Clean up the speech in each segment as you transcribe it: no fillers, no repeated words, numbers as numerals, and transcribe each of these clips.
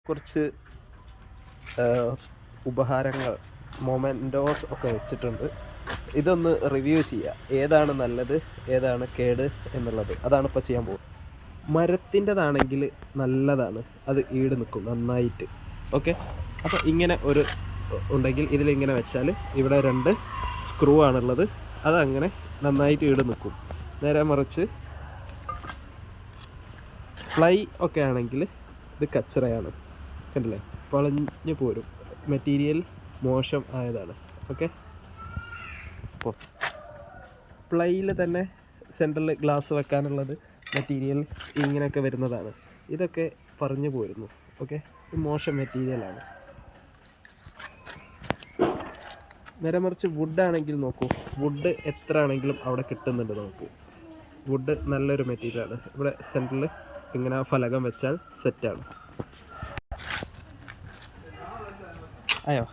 കുറച്ച് ഉപഹാരങ്ങൾ മൊമെൻറ്റോസ് ഒക്കെ വെച്ചിട്ടുണ്ട്. ഇതൊന്ന് റിവ്യൂ ചെയ്യുക, ഏതാണ് നല്ലത് ഏതാണ് കേട് എന്നുള്ളത്. അതാണ് ഇപ്പോൾ ചെയ്യാൻ പോകുന്നത്. മരത്തിൻ്റെതാണെങ്കിൽ നല്ലതാണ്, അത് ഈട് നിൽക്കും നന്നായിട്ട്. ഓക്കെ, അപ്പോൾ ഇങ്ങനെ ഒരു ഉണ്ടെങ്കിൽ ഇതിലിങ്ങനെ വെച്ചാൽ ഇവിടെ 2 സ്ക്രൂ ആണുള്ളത്, അതങ്ങനെ നന്നായിട്ട് ഈട് നിൽക്കും. നേരെ മറിച്ച് പ്ലൈ ഒക്കെ ആണെങ്കിൽ ഇത് കച്ചറയാണ്, കണ്ടില്ലേ, പൊളഞ്ഞു പോരും, മെറ്റീരിയൽ മോശം ആയതാണ്. ഓക്കെ, അപ്പോൾ പ്ലൈയിൽ തന്നെ സെൻട്രൽ ഗ്ലാസ് വെക്കാനുള്ളത് മെറ്റീരിയൽ ഇങ്ങനെയൊക്കെ വരുന്നതാണ്. ഇതൊക്കെ പറഞ്ഞു പോരുന്നു. ഓക്കെ, ഇത് മോശം മെറ്റീരിയലാണ്. നേരെ മറിച്ച് വുഡ് ആണെങ്കിൽ നോക്കൂ, വുഡ് എത്ര ആണെങ്കിലും അവിടെ കിട്ടുന്നുണ്ട് നമുക്ക്. വുഡ് നല്ലൊരു മെറ്റീരിയലാണ്. ഇവിടെ സെൻട്രൽ ഇങ്ങനെ ഫലകം വെച്ചാൽ സെറ്റാണ്. അയ്യോ,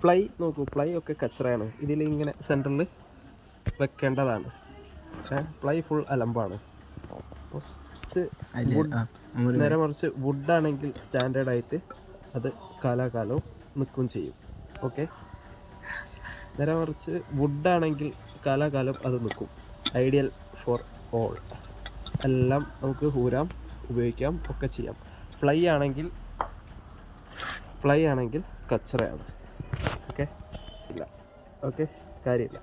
പ്ലൈ നോക്കൂ, പ്ലൈ ഒക്കെ കച്ചറയാണ്. ഇതിലിങ്ങനെ സെൻട്രൽ വെക്കേണ്ടതാണ്, പ്ലൈ ഫുൾ അലമ്പാണ്. നേരെ മറിച്ച് വുഡാണെങ്കിൽ സ്റ്റാൻഡേർഡായിട്ട് അത് കാലാകാലവും നിൽക്കുകയും ചെയ്യും. ഓക്കെ, നേരെ മറിച്ച് വുഡാണെങ്കിൽ കാലാകാലം അത് നിൽക്കും. ഐഡിയൽ ഫോർ ഓൾ, എല്ലാം നമുക്ക് ഊരാം, ഉപയോഗിക്കാം, ഒക്കെ ചെയ്യാം. പ്ലൈ ആണെങ്കിൽ കച്ചറയാണ്. ഓക്കെ, ഇല്ല, ഓക്കെ, കാര്യമില്ല.